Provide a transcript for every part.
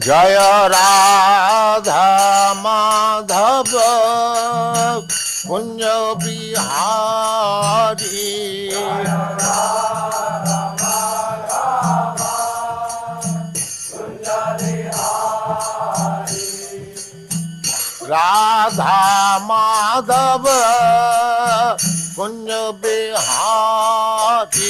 Jaya Radha Madhava Kunja Bihari Radha Madhava Kunja Bihari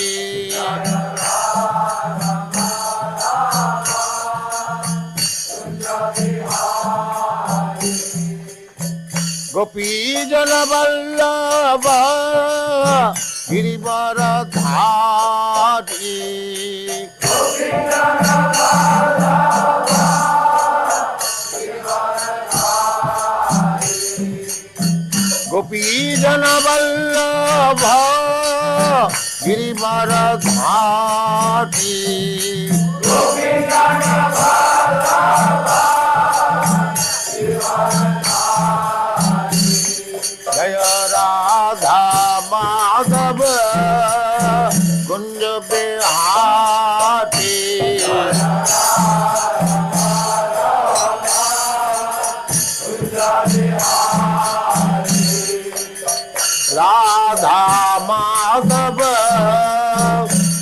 Gopi Jana Vallabha Girivaradhari Gopi Jana Vallabha Girivaradhari Gopi Jana Vallabha Jaya Radha Madhava Kunja Bihari Radha Madhava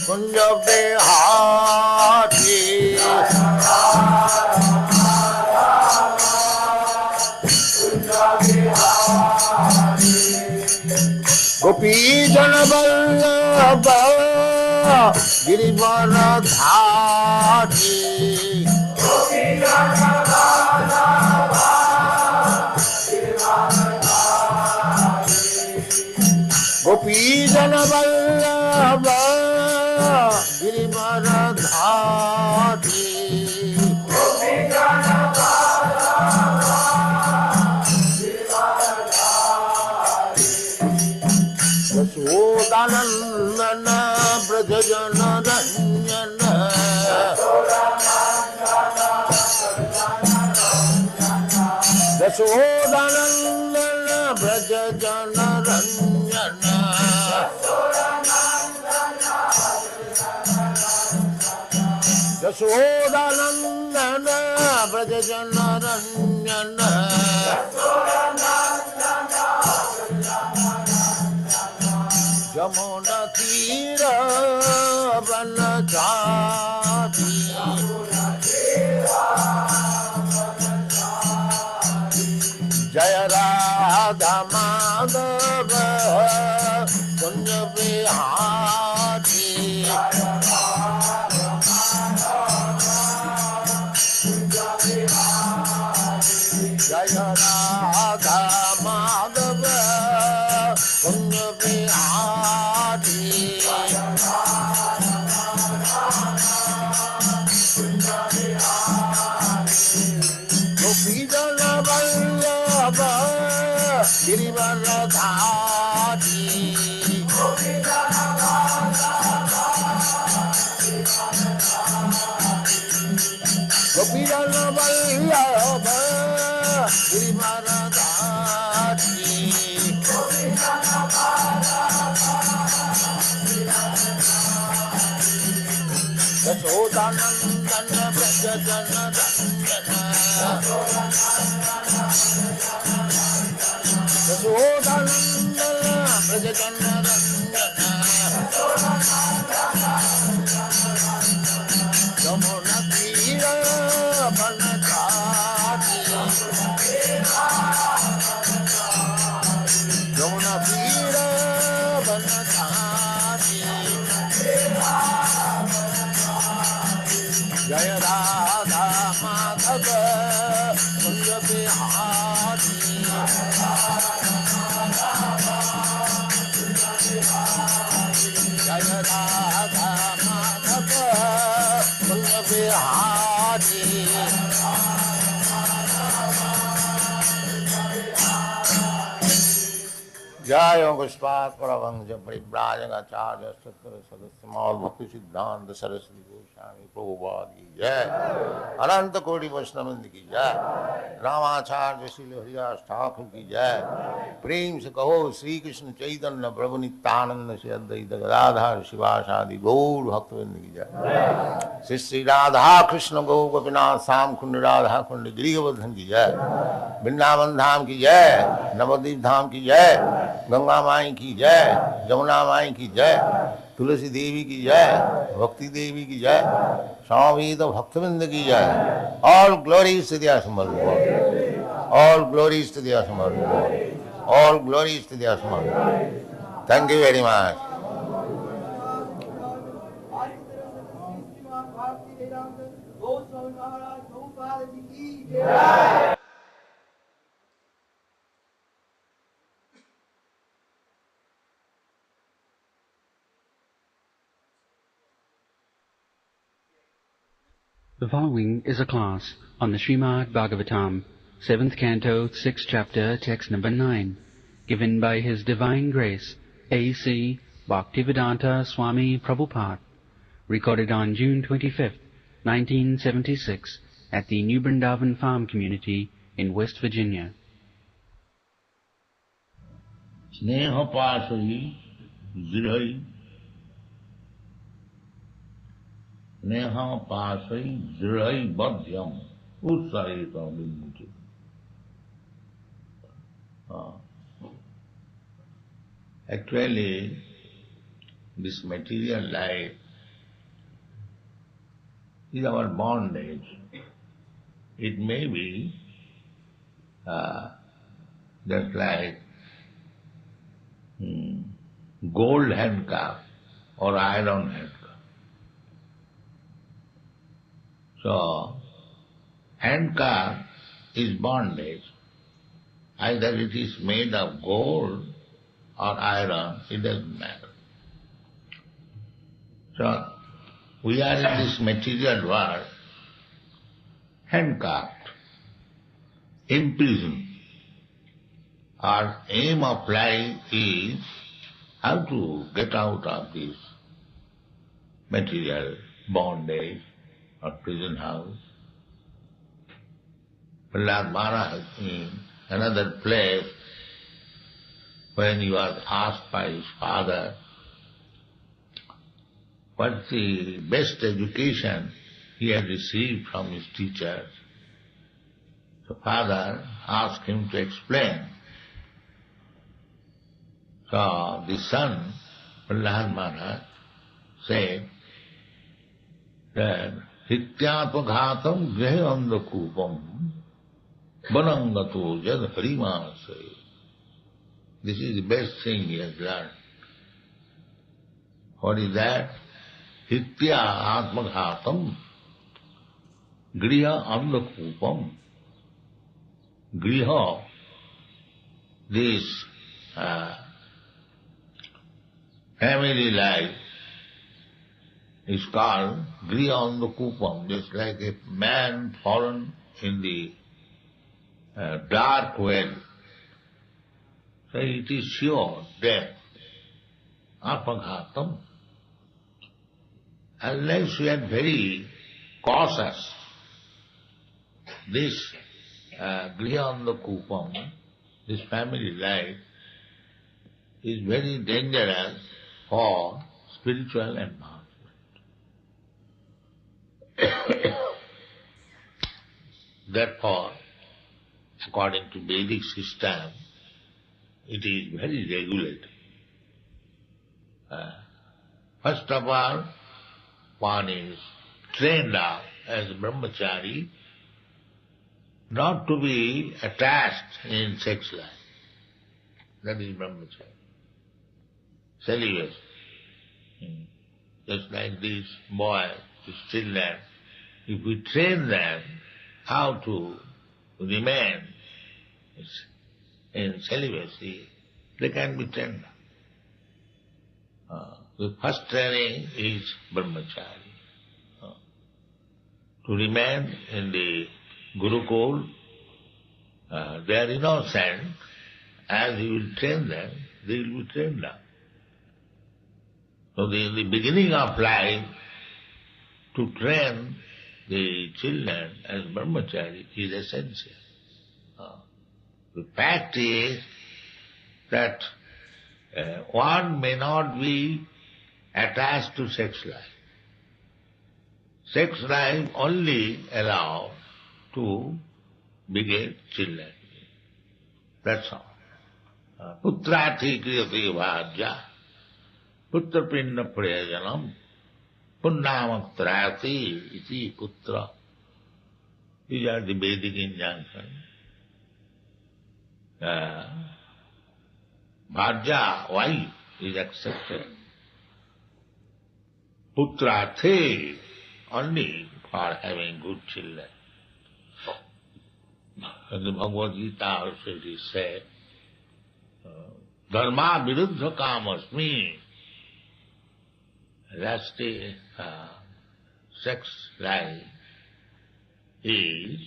Kunja Bihari Gopi Jana Vallabha Girivaradhari Gopi Jana Vallabha Gopi Jana Vallabha Girivaradhari Gopi Jana Yashodanandana Brajajana Ranjana Yashodanandana Brajajana Ranjana Yashodanandana Brajajana Ranjana Jamuna Tira Vanachati Jaya Radha Madhava Kunja Bihari Jaya Radha Madhava Kunja Bihari Gopi Jana Vallabha Girivaradhari Gopi Jana Vallabha Gopi Jana Vallabha Girivaradhari Gopi Jana Yashodanandana Brajajana Ranjana Yashodanandana Brajajana Ranjana Jamuna Tira Vanachari Jamuna Tira Vanachari Jaya Radha Madhava Kunja Bihari Jaya Radha Madhava Kunja Bihari Jaya Gospat Paravangja Paribrajagacharya Sattara Sadasyamal Bhakti Siddhanta Saraswati Goswami Prabhupada ki Jai Ananta Koti Vaishnavandi ki Jai Ramacharya Srila Haridas Thakur ki Jai Prem se kaho Sri Krishna Chaitanya Prabhu Nityananda Sri Advaita Gadadhar Shivasadi Gaur Bhaktivinoda ki Jai Sri Sri Radha Krishna Gaur Gopinath Sam Kund Radha Kund Grihavardhan ki Jai Vrindavan धाम की जय नवद्वीप धाम की जय गंगा माई की जय जमुना माई की जय तुलसी देवी की जय भक्ति देवी की जय स्वामी तो भक्तविंद की जय ऑल ग्लोरीज टू द असमर ऑल ग्लोरीज टू द असमर ऑल ग्लोरीज टू द असमर thank you very much The following is a class on the Srimad Bhagavatam, 7th Canto, 6th Chapter, text number 9, given by His Divine Grace, A.C. Bhaktivedanta Swami Prabhupada, recorded on June 25th, 1976, at the New Vrindavan Farm Community in West Virginia. Sneha pasai zirai Neha pasai zirai badhyam utsarita vimuti. Actually, this material life is our bondage. It may be just like gold handcuff or iron handcuff. So, handcuff is bondage. Either it is made of gold or iron, it doesn't matter. So, we are in this material world, handcuffed, imprisoned. Our aim of life is how to get out of this material bondage or prison house. Prahlad Maharaj in another place, when he was asked by his father what's the best education he had received from his teachers, the father asked him to explain. So the son, Prahlad Maharaj, said that Hityapaghatam grihayandakupam banangato jad harimanasai. This is the best thing he has learned. What is that? Hitya atmaghatam griha andakupam. Griha, this family life is called Grihanda-kupam, just like a man fallen in the dark well. So it is sure death, apaghatam. Unless we are very cautious, this Grihanda-kupam, this family life, is very dangerous for spiritual advancement. Therefore, according to Vedic system, it is very regulated. First of all, one is trained up as a brahmachari not to be attached in sex life. That is brahmachari. Celibacy. Just like these boys, these children, if we train them how to remain in celibacy, they can be trained. The first training is brahmachari. To remain in the Gurukul, they are innocent. As you will train them, they will be trained up. So in the beginning of life, to train the children as brahmachari is essential. The fact is that one may not be attached to sex life. Sex life only allows to beget children. That's all. Putrati kriyate bhajya, putra pinna prayajanam, punnamatrati iti putra. These are the Vedic injunctions. Bhajya, wife, is accepted. Putrate, only for having good children. In the Bhagavad Gita also it is said, Dharma viruddha kamasmi. That's the sex life is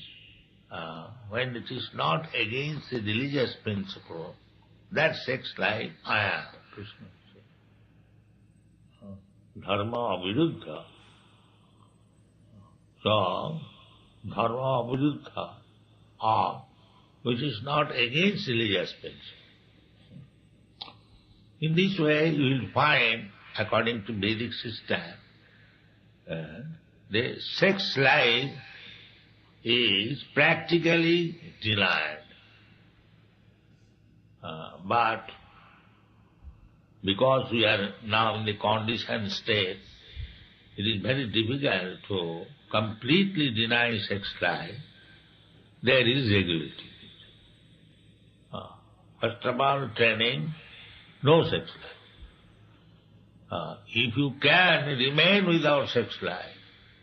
when it is not against the religious principle, that sex life I am. Krishna said. Dharma viruddha. So, dharma viruddha, or which is not against religious principle. In this way you will find, according to Vedic system, the sex life is practically denied. But because we are now in the conditioned state, it is very difficult to completely deny sex life. There is regularity. First of all, training, no sex life. If you can remain without sex life,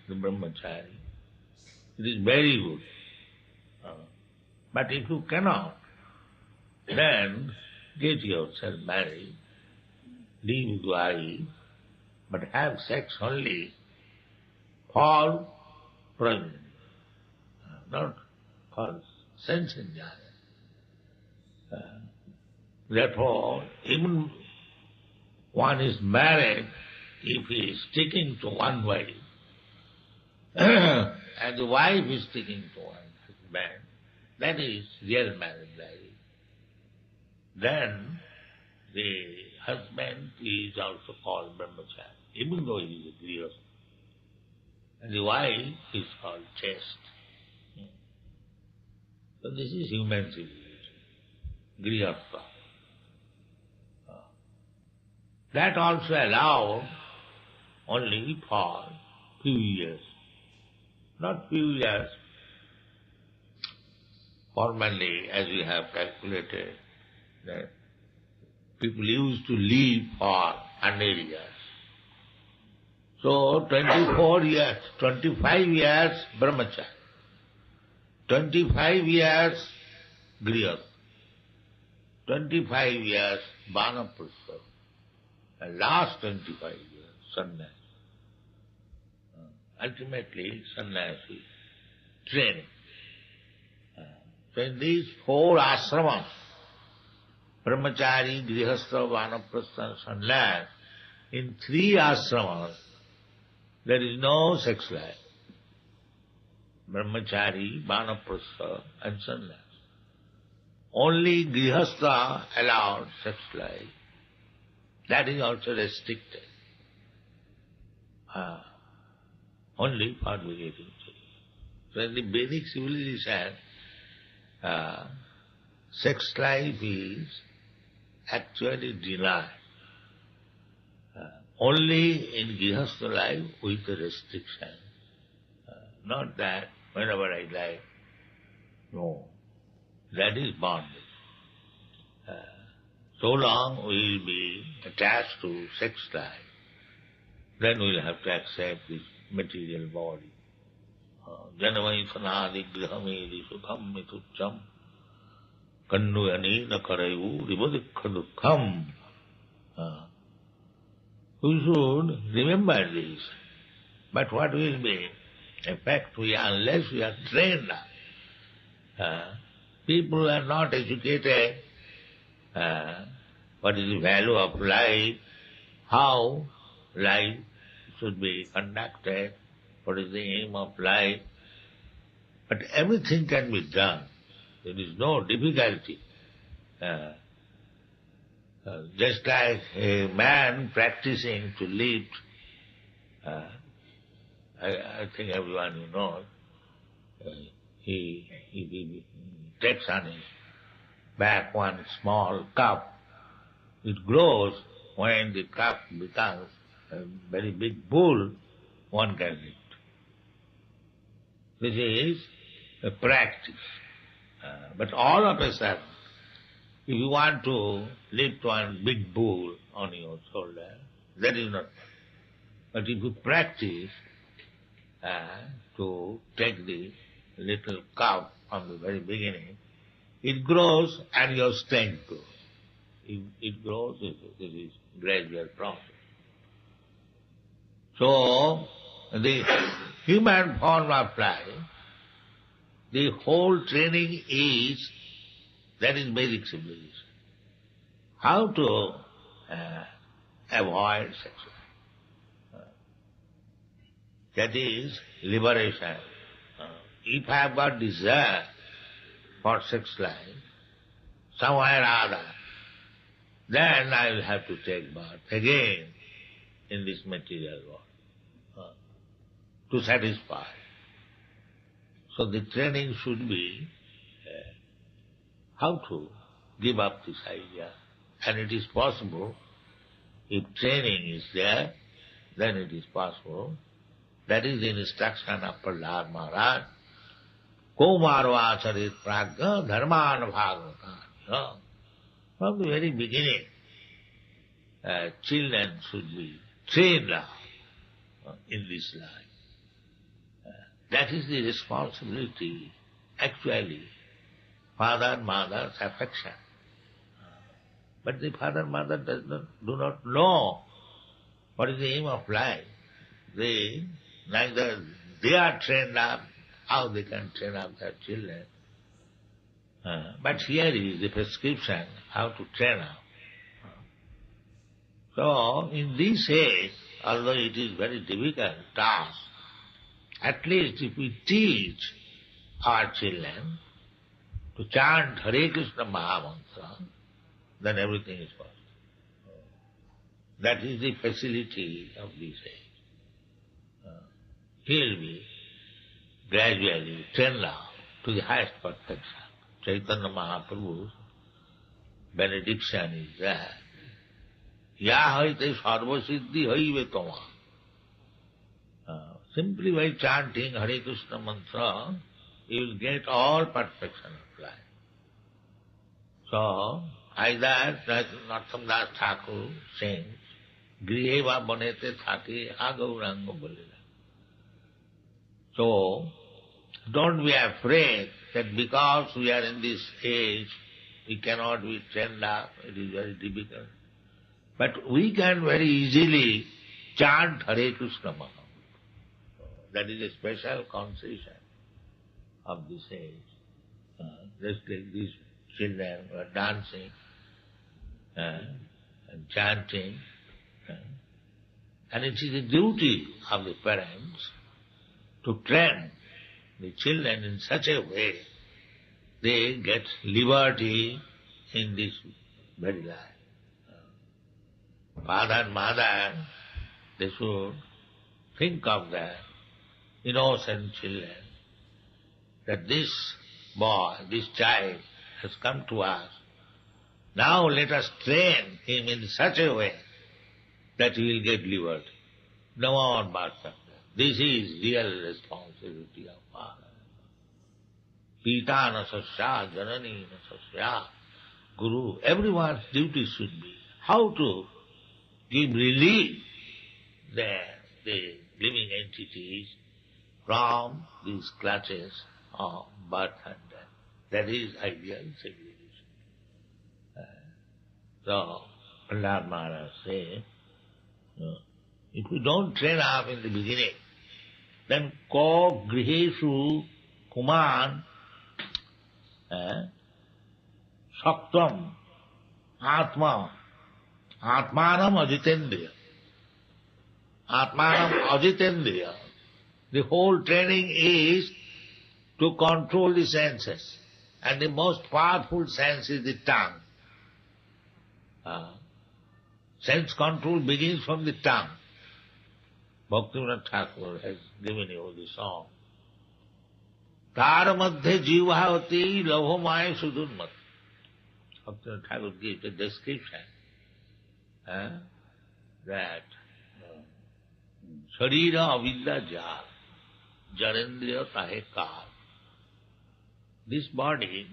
the brahmachari, it is very good. But if you cannot, then get yourself married, live with wife, but have sex only for pleasure, not for sense enjoyment. Therefore, even one is married, if he is sticking to one wife, and the wife is sticking to one husband, that is real married life. Then the husband is also called brahmachari, even though he is a grihastha. And the wife is called chaste. So this is human civilization, grihastha. That also allowed only for few years. Not few years. Formerly, as we have calculated, that people used to live for 100 years. So 24 years, 25 years brahmachari, 25 years grihastha, 25 years vanaprastha, and last 25 years sannyasi. Ultimately, sannyasi training. So in these four ashramas, brahmachari, grihastha, vanaprastha and sannyas, in three ashramas, there is no sex life. Brahmachari, vanaprastha and sannyas. Only grihastha allowed sex life. That is also restricted. Only for begetting children. So in the Vedic civilization, sex life is actually denied. Only in grihastha life with a restriction. Not that whenever I like. No. That is bondage. So long we will be attached to sex life, then we will have to accept this material body. Janamai sanadi grihamedi sukham mitucham kannuyani nakarayu ribadikha dukkham. We should remember this. But what will be? In fact, unless we are trained, people who are not educated what is the value of life, how life should be conducted, what is the aim of life. But everything can be done. There is no difficulty. Just like a man practicing to lift, I think everyone you know, he takes on his back one small cup. It grows. When the cup becomes a very big bowl, one can lift. This is a practice. But all of a sudden, if you want to lift one big bowl on your shoulder, that is not. But if you practice to take the little cup from the very beginning, it grows and your strength grows. It grows, it is gradual process. So, the human form of life, the whole training is, that is basic civilization. How to avoid sex life. That is liberation. If I have got desire for sex life, somewhere or other, then I will have to take birth again in this material world to satisfy. So the training should be how to give up this idea. And it is possible, if training is there, then it is possible. That is the instruction of Prahlad Maharaj. Kaumarva charit pragya dharman bhagavata. From the very beginning, children should be trained in this life. That is the responsibility, actually, father and mother's affection. But the father and mother do not know what is the aim of life. Neither they are trained up, how they can train up their children. But here is the prescription how to train up. So, in this age, although it is very difficult task, at least if we teach our children to chant Hare Krishna Mahamantra, then everything is possible. That is the facility of this age. He will be gradually trained up to the highest perfection. Chaitanya Mahaprabhu's benediction is there. Ya haite sarva siddhi haive tama. Simply by chanting Hare Krishna mantra, you will get all perfection of life. So, either Narottam Das Thakur sings, Griheva banete thake agauranga bolila. So, don't be afraid that because we are in this age, we cannot be trained up, it is very difficult. But we can very easily chant Hare Krishna Mahamantra. That is a special concession of this age. Just like these children who are dancing and chanting. And it is the duty of the parents to train the children in such a way they get liberty in this very life. Father and mother, they should think of their innocent children, that this boy, this child has come to us. Now let us train him in such a way that he will get liberty. No more birth. This is real responsibility of father. Pita na sasya, janani na sasya, guru. Everyone's duty should be how to give relief the living entities from these clutches of birth and death. That is ideal civilization. So, Prahlad Maharaj says, if we don't train up in the beginning, then ko griheshu kuman saktam atma Atmanam ajitendriya. Atmanam ajitendriya. The whole training is to control the senses. And the most powerful sense is the tongue. Sense control begins from the tongue. Bhaktivinoda Thakur has given you the song. Tar madhye jivahati labhamaya sudurmat. Bhaktivinoda Thakur gives a description that Sharira avidya jar, jarendriya tahe kar. This body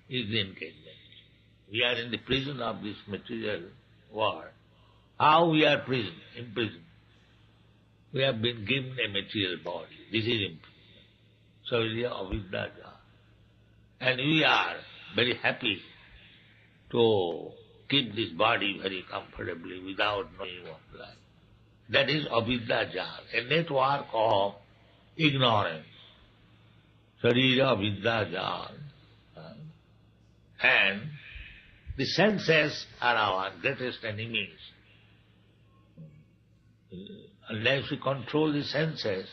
is the encagement. We are in the prison of this material world. How we are imprisoned? We have been given a material body. This is imprisonment. Sharira avidya jar. And we are very happy to keep this body very comfortably without knowing of life. That is avidya jar, a network of ignorance. Sharira avidya jar. And the senses are our greatest enemies. Unless we control the senses,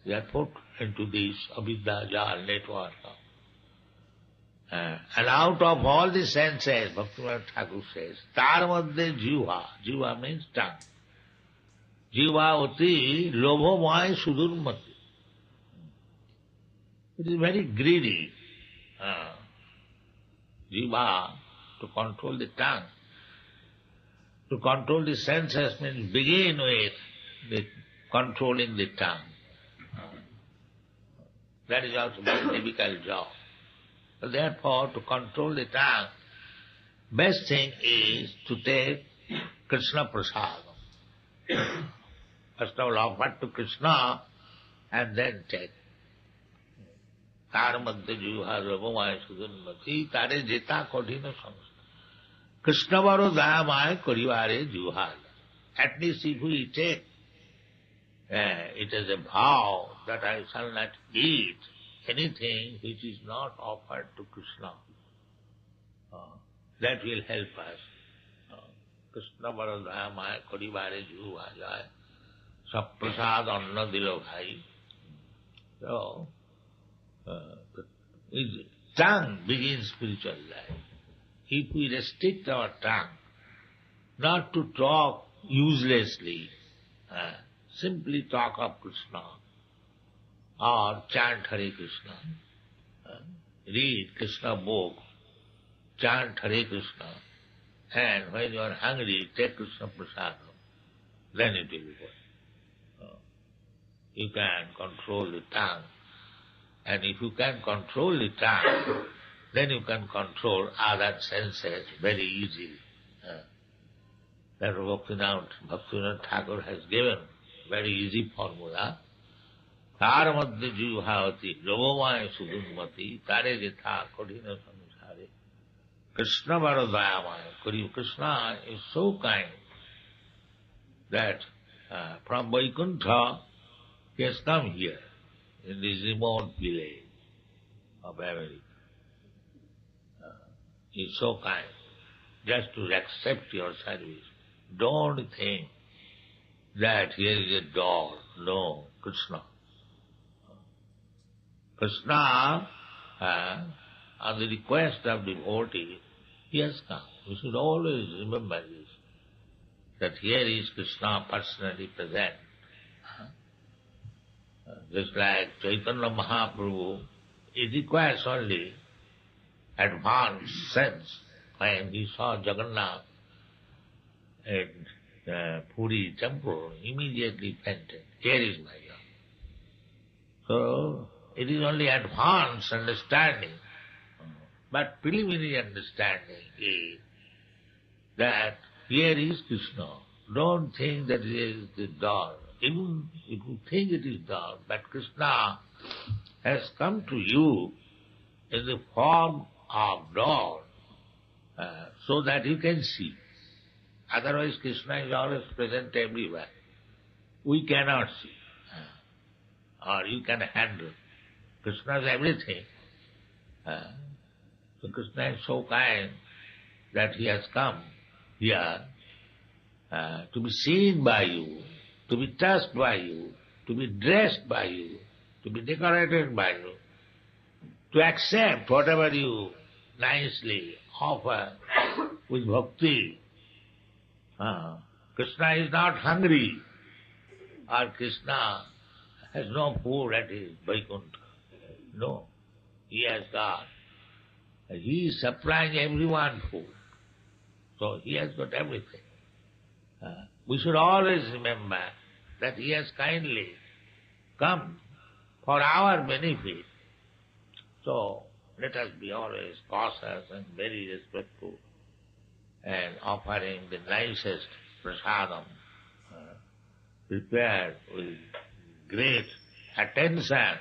we are put into this avidya jar network. And out of all the senses, Bhaktivinoda Thakur says, tar madhye jiva. Jiva means tongue. Jiva oti lobhamaya sudurmati. It is very greedy. Jiva, to control the tongue. To control the senses means begin with the controlling the tongue. That is also a very difficult job. So therefore, to control the tongue, best thing is to take Krishna prasad. First of all, offer to Krishna and then take. Tar madhya jiva rabhamaya sudurmati tare jeta kodhina samsa. Krishna varo dayamaya karivare jiva. At least if we take it as a vow that I shall not eat anything which is not offered to Krishna, that will help us. Krishna varo dayamaya karivare jiva jaya. Saprasad anna dilo bhai. So, tongue begins spiritual life. If we restrict our tongue not to talk uselessly, simply talk of Krishna or chant Hare Krishna, read Krishna book, chant Hare Krishna, and when you are hungry, take Krishna prasadam, then it will be good. You can control the tongue. And if you can control the tongue, then you can control other senses very easily. That Bhaktivinoda Thakur has given very easy formula. Tar madhya jivhavati labhamaya sudurmati tare jetha kodhina samsare. Krishna varo dayamaya. Krishna is so kind that from Vaikuntha he has come here in this remote village of America. He is so kind just to accept your service. Don't think that here is a door. No, Krishna. Krishna, on the request of devotee, he has come. We should always remember this, that here is Krishna personally present. Just like Chaitanya Mahaprabhu, it requires only advanced sense. When he saw Jagannath at Puri temple, immediately fainted. Here is my God. So, it is only advanced understanding. But preliminary understanding is that here is Krishna. Don't think that here is the door. Even if you think it is door, but Krishna has come to you in the form of door, so that you can see. Otherwise Krishna is always present everywhere. We cannot see. Or you can handle. Krishna is everything. So Krishna is so kind that he has come here to be seen by you, to be touched by you, to be dressed by you, to be decorated by you, to accept whatever you nicely offer with bhakti. Krishna is not hungry, or Krishna has no food at his Vaikuntha. No, he has got. He is supplying everyone food. So he has got everything. We should always remember that he has kindly come for our benefit. So let us be always cautious and very respectful and offering the nicest prasadam, prepared with great attention.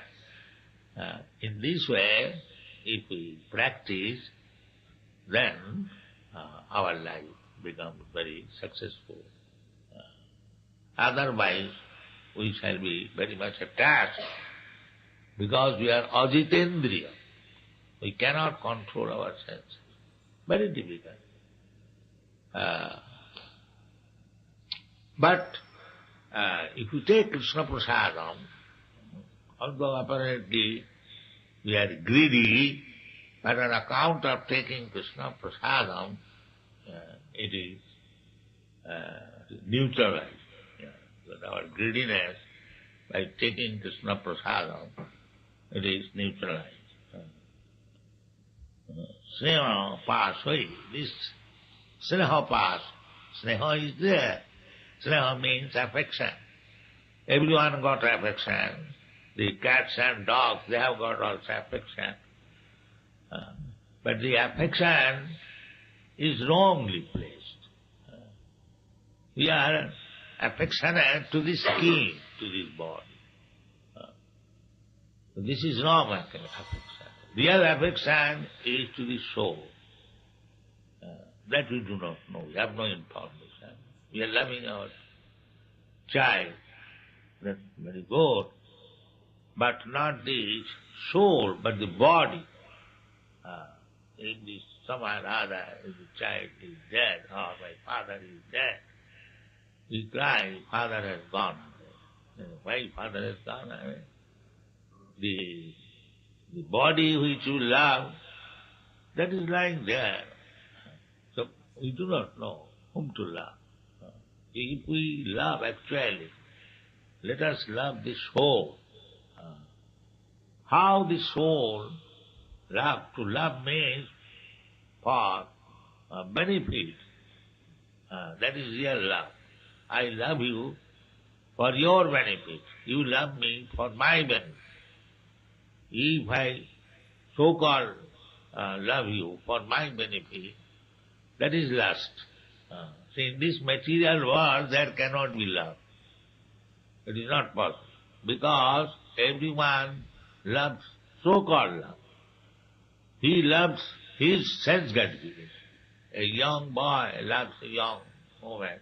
In this way, if we practice, then our life becomes very successful. Otherwise, we shall be very much attached because we are ajitendriya. We cannot control our senses. Very difficult. But if you take Krishna Prasadam, although apparently we are greedy, but on account of taking Krishna Prasadam, it is neutralized. That our greediness, by taking Krishna Prasadam, it is neutralized. Sneha pasvai, this sneha pas, sneha is there. Sneha means affection. Everyone got affection. The cats and dogs, they have got also affection. But the affection is wrongly placed. We are affectionate to the skin, to this body. This is wrong affection. Real affection is to the soul. That we do not know. We have no information. We are loving our child. That's very good. But not the soul, but the body. If someone other, if the child is dead, or my father is dead, we cry, father has gone away. Why father has gone away? The body which you love, that is lying there. So we do not know whom to love. If we love actually, let us love the soul. How the soul love? To love means for benefit. That is real love. I love you for your benefit. You love me for my benefit. If I so-called love you for my benefit, that is lust. See, in this material world there cannot be love. It is not possible. Because everyone loves so-called love. He loves his sense gratification. A young boy loves a young woman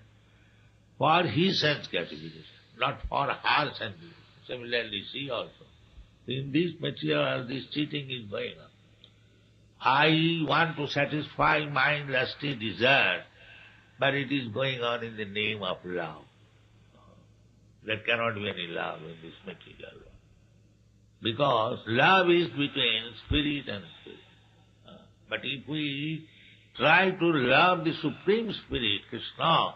for his sense gratification, not for her sense gratification. Similarly, she also. In this material, this cheating is going on. I want to satisfy my lusty desire, but it is going on in the name of love. There cannot be any love in this material world. Because love is between spirit and spirit. But if we try to love the Supreme Spirit, Krishna,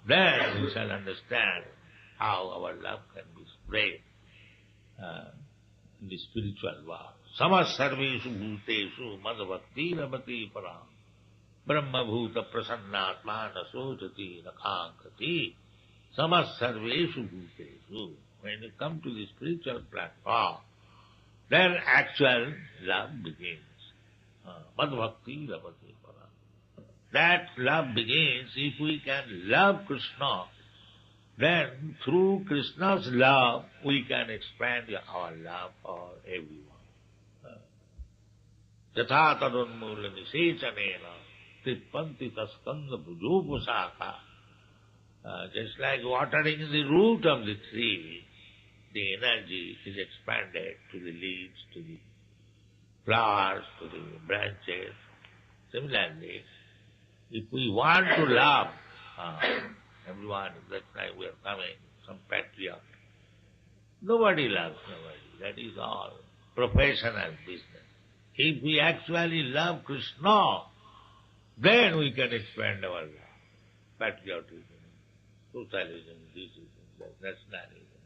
then we shall understand how our love can be spread in the spiritual world. Samas sarveshu bhuteshu madbhakti rabati param brahma bhuta prasannatma nasojati nakhankati. Samas sarveshu bhuteshu. When you come to the spiritual platform, then actual love begins. Madbhakti rabati param. That love begins if we can love Krishna. Then through Krishna's love we can expand our love for everyone. Yatha tadunmula nisechanena trippanti taskanda bhujopusaka. Just like watering the root of the tree, the energy is expanded to the leaves, to the flowers, to the branches. Similarly, if we want to love everyone, that's why we are coming, some patriot. Nobody loves nobody. That is all professional business. If we actually love Krishna, then we can expand our love. Patriotism, socialism, this, nationalism.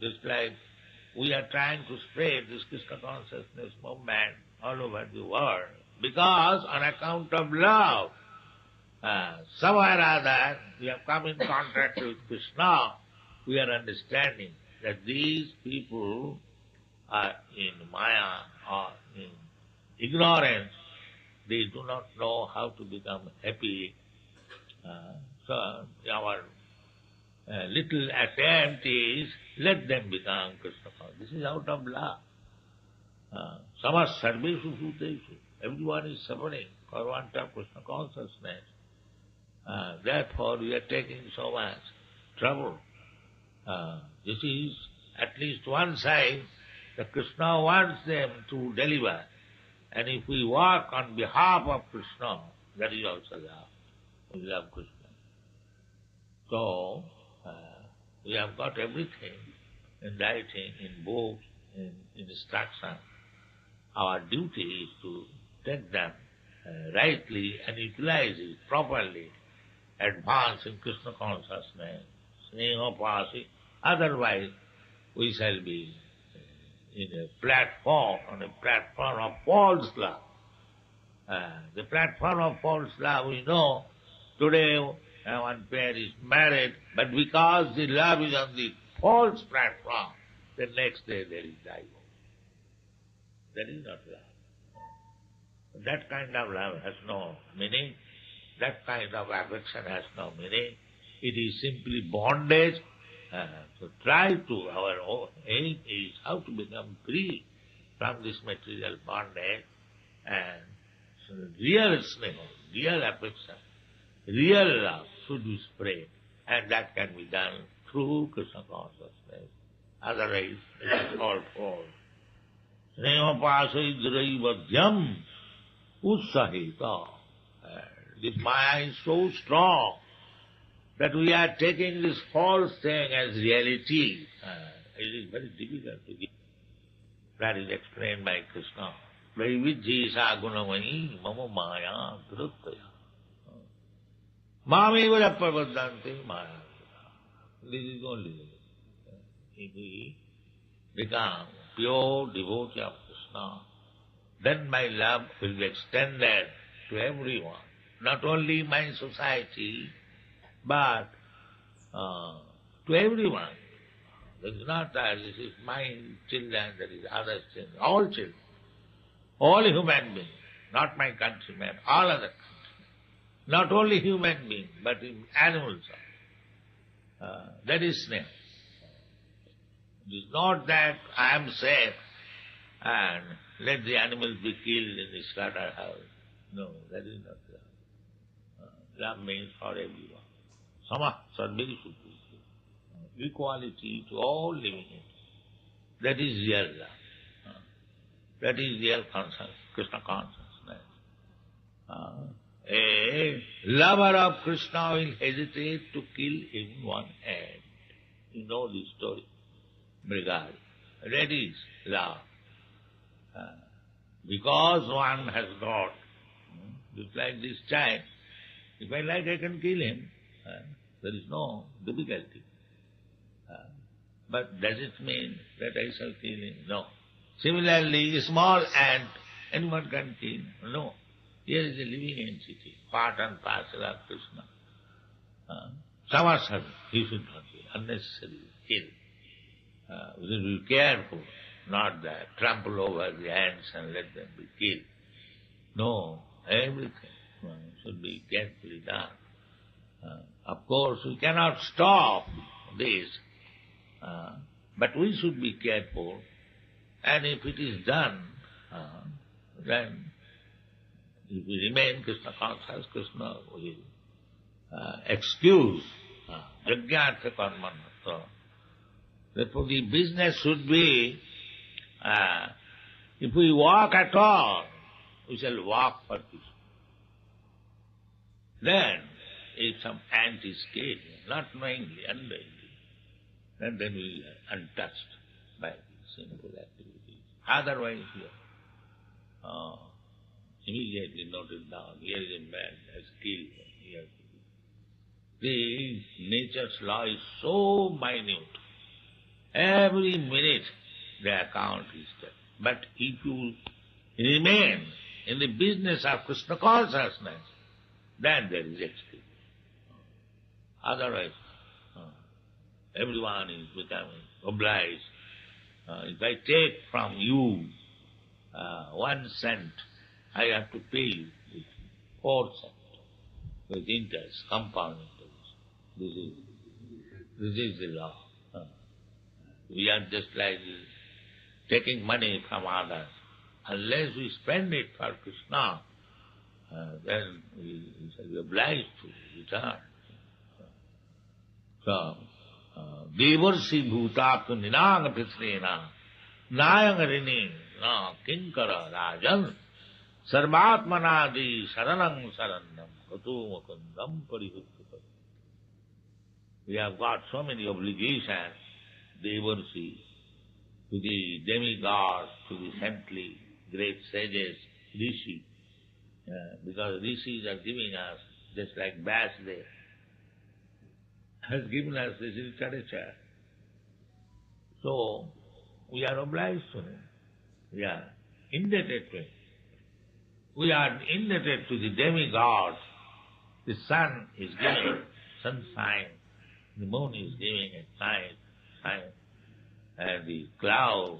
Just like we are trying to spread this Krishna consciousness movement all over the world, because on account of love, somewhere or other we have come in contact with Krishna, we are understanding that these people are in Maya or in ignorance. They do not know how to become happy. So our little attempt is, let them become Krishna conscious. This is out of love. Samas sarveshu bhuteshu. Everyone is suffering for want of Krishna consciousness. Therefore we are taking so much trouble. This is at least one side that Krishna wants them to deliver. And if we work on behalf of Krishna, that is also love. We love Krishna. So, we have got everything in writing, in books, in instruction. Our duty is to take them rightly and utilize it properly, advance in Krishna consciousness, sneha pasi. Otherwise, we shall be on a platform of false love. The platform of false love, we know, today one pair is married, but because the love is on the false platform, the next day there is divorce. That is not love. That kind of love has no meaning. That kind of affection has no meaning. It is simply bondage. So try to, our aim is how to become free from this material bondage, and so real sneha, real affection, real love should be spread, and that can be done through Krishna consciousness. Otherwise, it is all false. Sneha pasaidraivadhyam ussahita. This Maya is so strong that we are taking this false thing as reality. It is very difficult to give. That is explained by Krishna. Vaivijjisa gunamai mama maya dhruttaya. Mameva prapadanti maya. This is only. If we become pure devotee of Krishna, then my love will be extended to everyone. Not only my society, but to everyone. It is not that this is my children, that is others' children, all children, all human beings, not my countrymen, all other countrymen. Not only human beings, but animals also. That is sneha. It is not that I am safe and let the animals be killed in the slaughterhouse. No, that is not love. Love means for everyone. Sama sarveshu. Equality to all living entities. That is real love. That is real consciousness, Krishna consciousness. A lover of Krishna will hesitate to kill in one hand. You know this story. Mrigal. That is love. Because one has got, just like this child, if I like I can kill him. There is no difficulty. But does it mean that I shall kill him? No. Similarly, a small ant, anyone can kill. No. Here is a living entity, part and parcel of Krishna. Samasana, he should not be unnecessarily killed. We should be careful, not that trample over the ants and let them be killed. No, everything should be carefully done. Of course, we cannot stop this, but we should be careful, and if it is done, then if we remain Krishna conscious, Krishna will excuse yajñārtha karmana. So, therefore the business should be, if we walk at all, we shall walk for Krishna. Then if some ant is killed, not knowingly, unknowingly, and then we are untouched by sinful activities. Otherwise, we are immediately noted down, here is a man has killed, he has to be. The nature's law is so minute. Every minute the account is there. But if you remain in the business of Krishna consciousness, then there is escape. Otherwise, everyone is becoming obliged. If I take from you 1 cent, I have to pay you with 4 cents, with interest, compound interest. This is the law. We are just like taking money from others. Unless we spend it for Krishna, then we shall be obliged to return. So, Devarsi bhutatu ninanga pisrena nayangarini na kinkara rajan sarvatmanadi saranam saranyam katu mukundam parihuttu. We have got so many obligations, Devarsi, to the demigods, to the saintly, great sages, Rishi, because Rishis are giving us, just like Basdev has given us this literature. So, we are obliged to him. We are indebted to him. We are indebted to the demigods. The sun is giving sunshine, the moon is giving at night, and the cloud,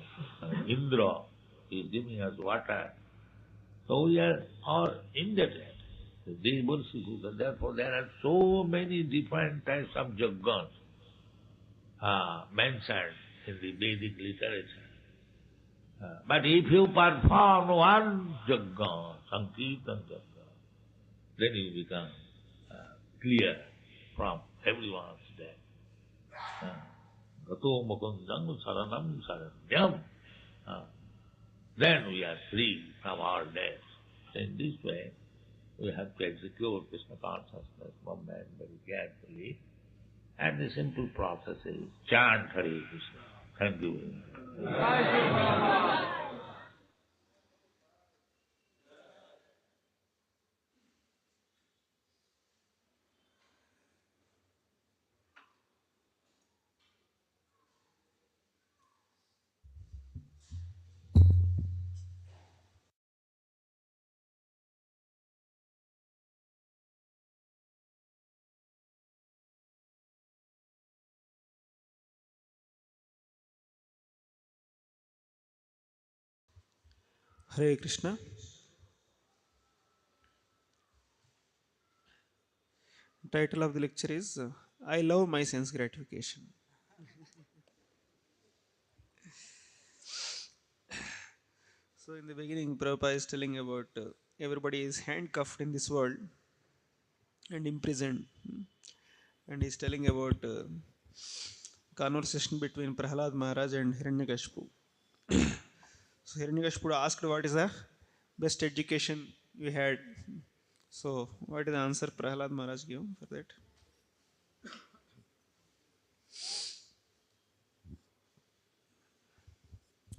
Indra, is giving us water. So we are all indebted. Therefore there are so many different types of jaggas mentioned in the Vedic literature. But if you perform one jagga, Sankirtan jagga, then you become clear from everyone's death. Gato mukundam saranam saranyam. Then we are free from our debts. In this way, we have to execute Krishna consciousness movement very carefully. And the simple process is chant Hare Krishna. Thank you very much. Hare Krishna. Title of the lecture is I Love My Sense Gratification. So in the beginning, Prabhupada is telling about everybody is handcuffed in this world and imprisoned. And he's telling about conversation between Prahlad Maharaj and Hiranyakashipu. So Hiranyakashipu asked what is the best education you had. So what is the answer Prahlad Maharaj gave for that?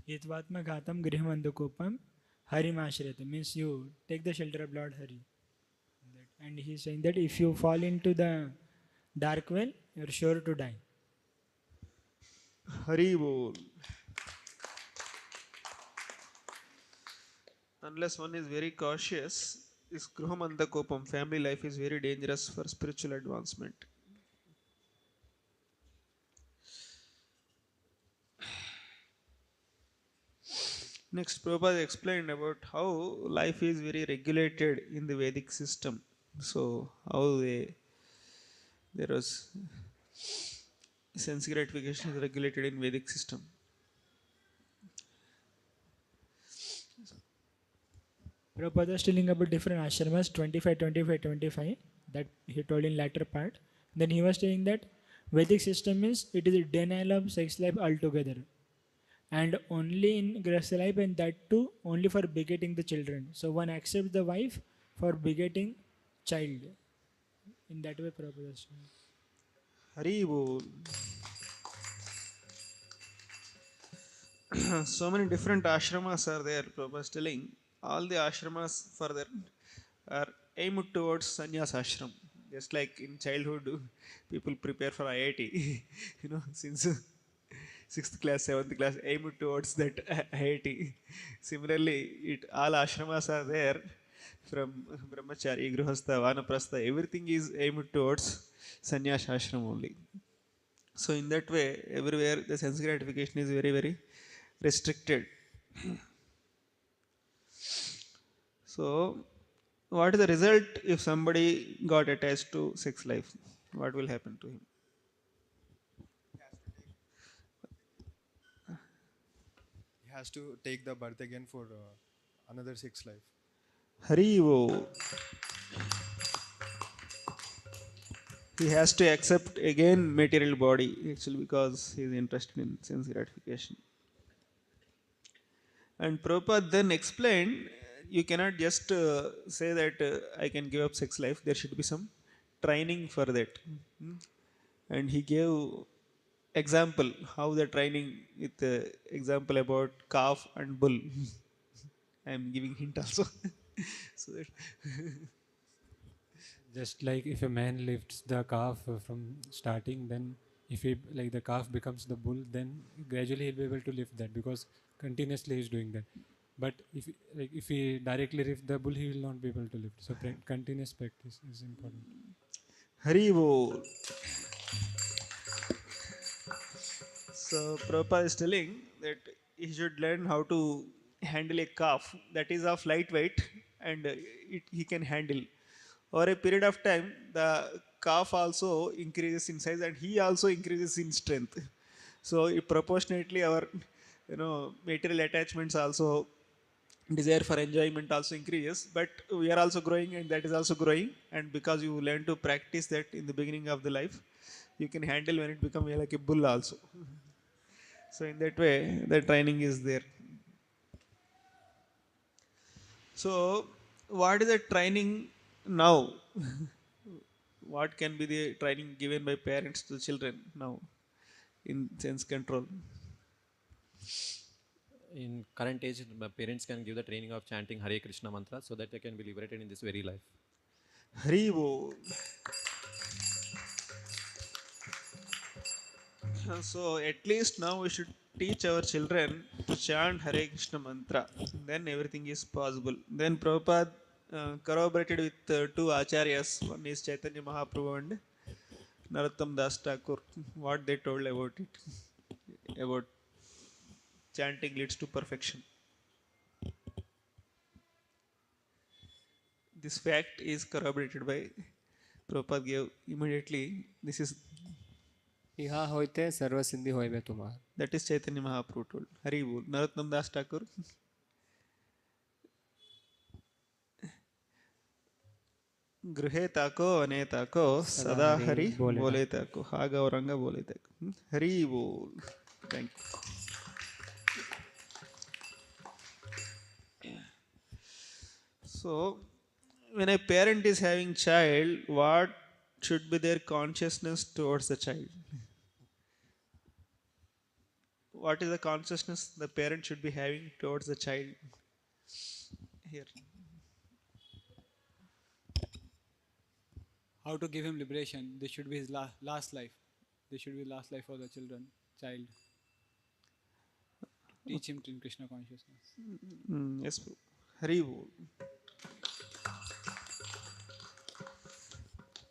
Yatvatma ghatam grihmandakopam harimashriyate, means you take the shelter of Lord Hari. And he is saying that if you fall into the dark well, you are sure to die. Hari Bol. Unless one is very cautious, this Gruhamandakopam, family life is very dangerous for spiritual advancement. Next, Prabhupada explained about how life is very regulated in the Vedic system. So, how there was sense gratification is regulated in Vedic system. Prabhupada is telling about different ashramas, 25, 25, 25, that he told in latter part. Then he was saying that Vedic system means it is a denial of sex life altogether. And only in Grahastha life, and that too only for begetting the children. So one accepts the wife for begetting child. In that way, Prabhupada is telling. Hari Bol. So many different ashramas are there. Prabhupada is telling all the ashramas further are aimed towards sannyas ashram. Just like in childhood, people prepare for IIT, since sixth class, seventh class, aimed towards that IIT. Similarly, all ashramas are there from brahmachari, grihastha, vanaprastha. Everything is aimed towards sannyas ashram only. So in that way, everywhere the sense gratification is very, very restricted. So, what is the result if somebody got attached to sex life? What will happen to him? He has to take the birth again for another 6 life. Harivo. He has to accept again material body actually because he is interested in sense gratification. And Prabhupada then explained you cannot just say that I can give up sex life. There should be some training for that. And he gave example how the training with example about calf and bull. I am giving hint also. So that Just like if a man lifts the calf from starting, then if he like the calf becomes the bull, then gradually he'll be able to lift that because continuously he's doing that. But if he directly lift the bull, he will not be able to lift. So continuous practice is important. Harivo. So Prabhupada is telling that he should learn how to handle a calf that is of lightweight and he can handle. Over a period of time, the calf also increases in size and he also increases in strength. So proportionately our material attachments also desire for enjoyment also increases, but we are also growing and that is also growing, and because you learn to practice that in the beginning of the life, you can handle when it becomes like a bull also. So in that way, the training is there. So what is the training now? What can be the training given by parents to children now in sense control? In current age, parents can give the training of chanting Hare Krishna mantra so that they can be liberated in this very life. Haribo. So at least now we should teach our children to chant Hare Krishna mantra. Then everything is possible. Then Prabhupada corroborated with two acharyas. One is Chaitanya Mahaprabhu and Narottam Das Thakur. What they told about it, about chanting leads to perfection. This fact is corroborated by Prabhupada gave immediately. This is इहा होइते सर्व सिद्धि होइबे तुम्हार. that is Chaitanya Mahaprabhu told. Hari Bol. Narottam Das Thakur. ಗೃಹೇ ತಾಕೋ ಅನೇ ತಾಕೋ ಸದಾ ಹರಿ ಬೋಲೆ ತಾಕೋ ಹಾಗ ಅವರಂಗ ಬೋಲೆ ತಾಕೋ ಹರಿ ಬೋಲ್. Thank you. So when a parent is having child, what should be their consciousness towards the child? What is the consciousness the parent should be having towards the child? Here. How to give him liberation. This should be his last life. This should be last life for the child. Teach him in Krishna consciousness. Yes, Hari Bol.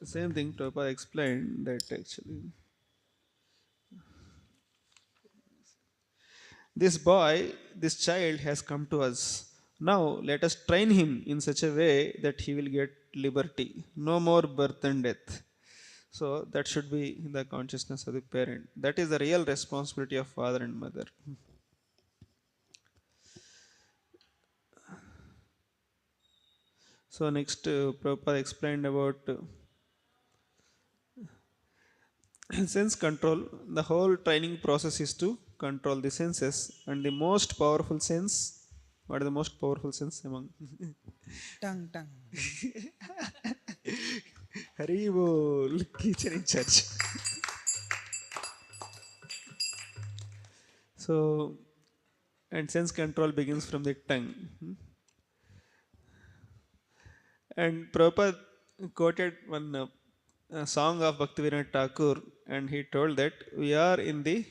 The same thing Prabhupada explained that actually this boy, this child has come to us. Now let us train him in such a way that he will get liberty. No more birth and death. So that should be in the consciousness of the parent. That is the real responsibility of father and mother. So next Prabhupada explained about sense control. The whole training process is to control the senses, and the most powerful sense, what is the most powerful sense among Tongue. Hari bol, kitchen in church. So, and sense control begins from the tongue. And Prabhupada quoted one song of Bhaktivinoda Thakur, and he told that we are in the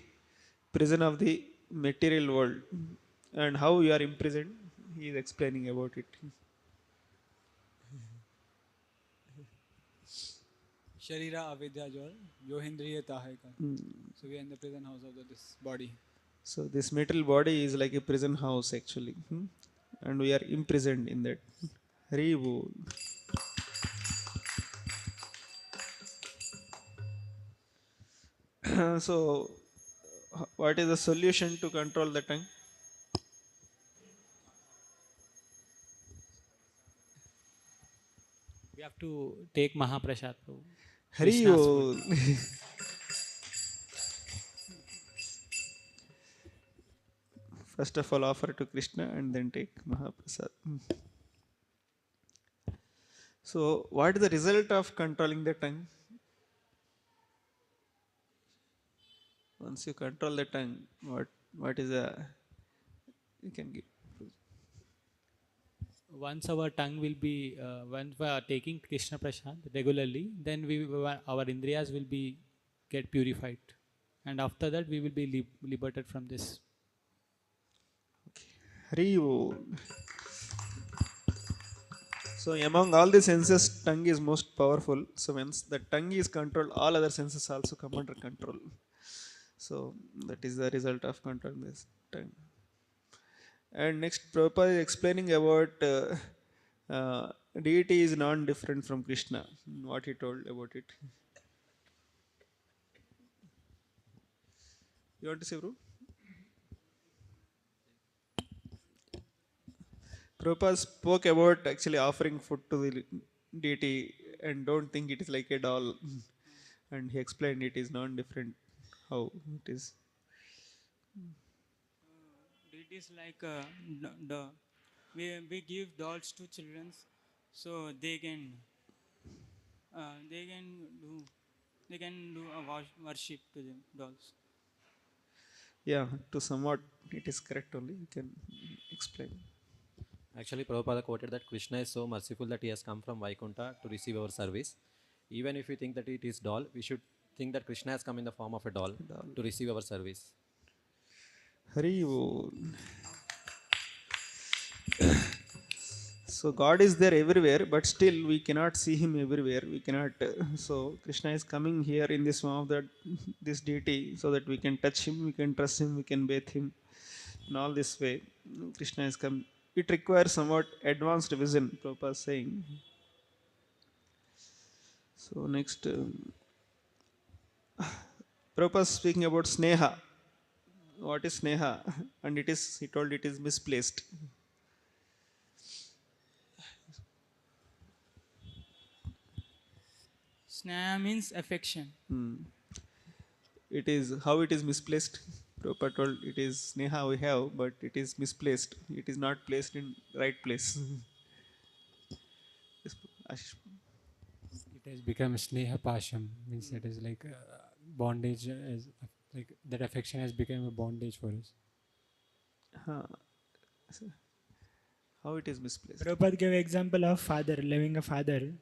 prison of the material world. And how we are imprisoned, he is explaining about it. Sharira avidya jo hindriya tahe ka. So we are in the prison house of this body. So this material body is like a prison house actually, and we are imprisoned in that. Hari bol. So, what is the solution to control the tongue? We have to take Mahaprasad. Hari Krishna's bol. First of all, offer to Krishna and then take Mahaprasad. So, what is the result of controlling the tongue? Once you control the tongue, what is the you can give? Once our tongue will be, once we are taking Krishna Prasad regularly, then our Indriyas will be get purified. And after that, we will be liberated from this. Hari bol. So among all the senses, tongue is most powerful. So once the tongue is controlled, all other senses also come under control. So that is the result of controlling this tongue. And next, Prabhupada is explaining about deity is non-different from Krishna. What he told about it. You want to say, bro? Prabhupada spoke about actually offering food to the deity and don't think it is like a doll. And he explained it is non-different how it is. It is like we give dolls to children, so they can do a worship to the dolls. Yeah, to somewhat it is correct only. You can explain. Actually, Prabhupada quoted that Krishna is so merciful that he has come from Vaikuntha to receive our service. Even if we think that it is doll, we should think that Krishna has come in the form of a doll to receive our service. Hari bol. So God is there everywhere, but still we cannot see Him everywhere. We cannot. So Krishna is coming here in this form of this deity, so that we can touch Him, we can trust Him, we can bathe Him. In all this way, Krishna is come. It requires somewhat advanced vision. Prabhupada is saying. So next, Prabhupada is speaking about sneha. What is sneha? And it is, he told, it is misplaced. Sneha means affection. It is how it is misplaced. Prabhupada told it is sneha we have, but it is misplaced. It is not placed in right place. It has become sneha pasham, means it is like bondage, as like that affection has become a bondage for us. How it is misplaced? Prabhupada gave example of father, loving a father,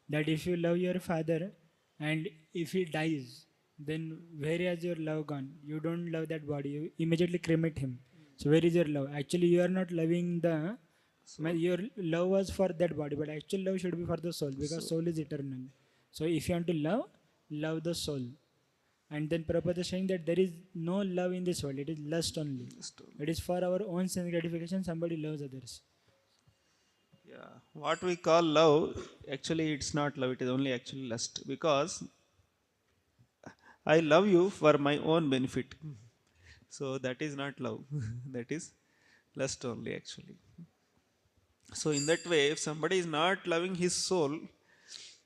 that if you love your father and if he dies, then where is your love gone? You don't love that body, you immediately cremate him. So where is your love? Actually you are not loving your love was for that body, but actual love should be for the soul, because soul is eternal. So if you want to love the soul. And then Prabhupada is saying that there is no love in this world, it is lust only. It is for our own sense gratification, somebody loves others. Yeah, what we call love, actually it's not love, it is only actually lust. Because I love you for my own benefit. So that is not love, that is lust only actually. So in that way, if somebody is not loving his soul,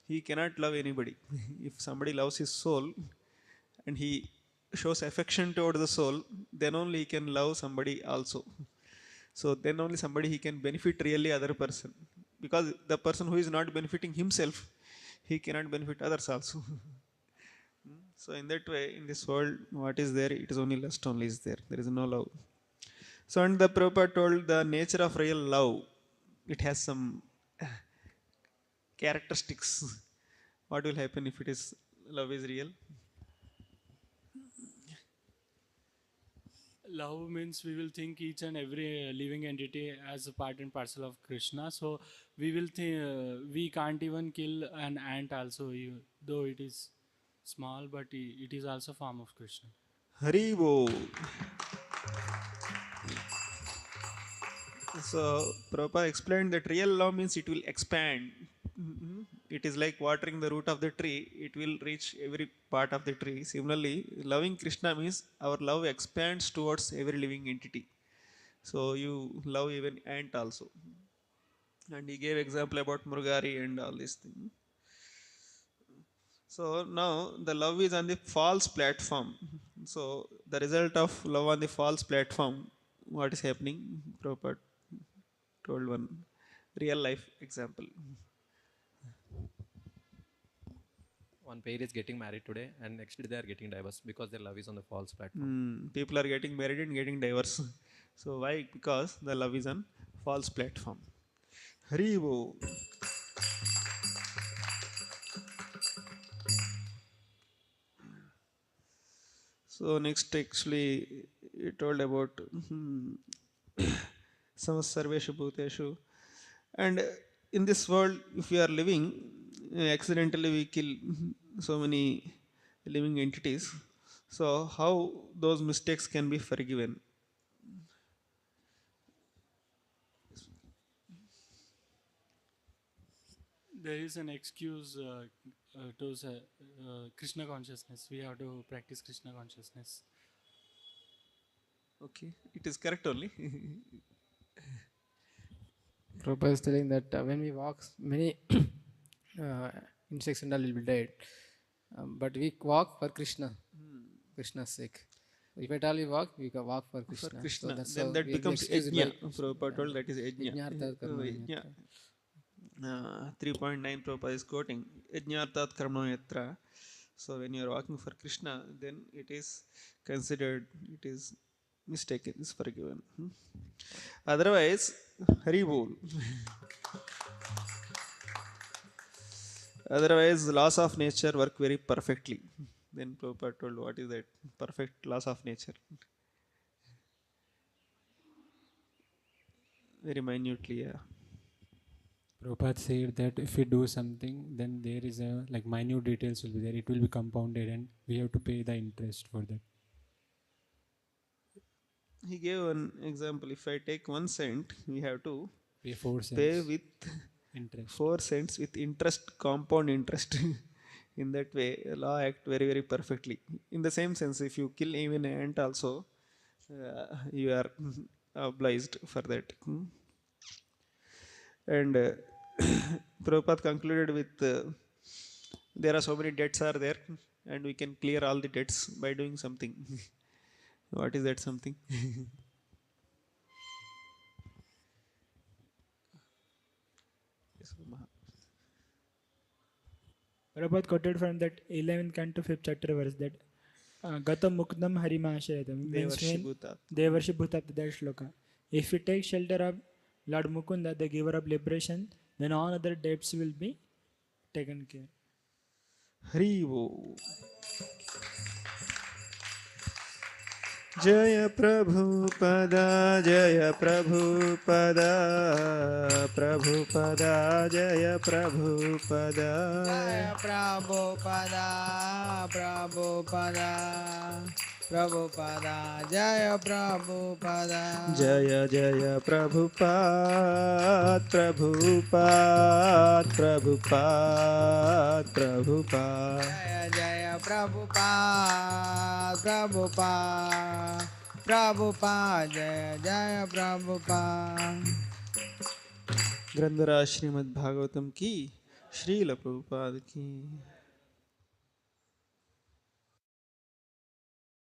he cannot love anybody. If somebody loves his soul and he shows affection toward the soul, then only he can love somebody also. So then only somebody he can benefit really other person. Because the person who is not benefiting himself, he cannot benefit others also. So in that way, in this world, what is there? It is only lust only is there. There is no love. So and the Prabhupada told the nature of real love. It has some characteristics. What will happen if it is love is real? Love means we will think each and every living entity as a part and parcel of Krishna. So we will think we can't even kill an ant also, though it is small, but it is also form of Krishna. Haribo. So Prabhupada explained that real love means it will expand. It is like watering the root of the tree, it will reach every part of the tree. Similarly, loving Krishna means our love expands towards every living entity. So you love even ant also. And he gave example about Murugari and all these things. So now the love is on the false platform. So the result of love on the false platform, what is happening? Prabhupada told one real life example. One pair is getting married today, and next day they are getting divorced because their love is on the false platform. People are getting married and getting divorced. So why? Because the love is on false platform. Haribo. So next actually he told about Samasarveshu Bhuteshu. And in this world, if we are living, accidentally we kill so many living entities. So how those mistakes can be forgiven? There is an excuse to Krishna consciousness. We have to practice Krishna consciousness. Okay, it is correct only. Prabhupada is telling that when we walk, many insects and all will be dead. But we walk for Krishna, Krishna's sake. If at all we walk, we can walk for Krishna. For Krishna. So that's Then how that we becomes excuse yajna. by- Prabhupada told that is yajna. Yajnarthat karma Yajna. 3.9 Prabhupada is quoting yajnarthat karma yatra. So when you are walking for Krishna, then it is considered, it is mistaken, is forgiven. Otherwise, Hari Bol. Otherwise, laws of nature work very perfectly. Then Prabhupada told what is that? Perfect laws of nature. Very minutely, yeah. Prabhupada said that if we do something, then there is a like minute details will be there. It will be compounded, and we have to pay the interest for that. He gave an example. If I take 1 cent, we have to Pay 4 cents. pay with Interest. 4 cents with interest, compound interest. In that way, law act very, very perfectly. In the same sense, if you kill even an ant also, you are obliged for that. And Prabhupada concluded with there are so many debts are there, and we can clear all the debts by doing something. What is that something? Prabhupada quoted from that 11th canto 5th chapter verse that Gatam Mukdam Harimashayadam means when they worship Bhutat, that shloka. If we take shelter of Lord Mukunda, the giver of liberation, then all other debts will be taken care. Harivo. Jaya Prabhupada, Jaya Prabhupada, Prabhupada, Jaya Prabhupada. Jaya Prabhupada, Prabhupada, Prabhupada, Jaya Prabhupada. Jaya Jaya Prabhupada, Prabhupada, Prabhupada, Prabhupada. Jaya Jaya Prabhupada, Prabhupada, Prabhupada, Jaya Jaya Prabhupada. ग्रंथराज श्रीमद् भागवतम की, श्रील प्रभुपाद की।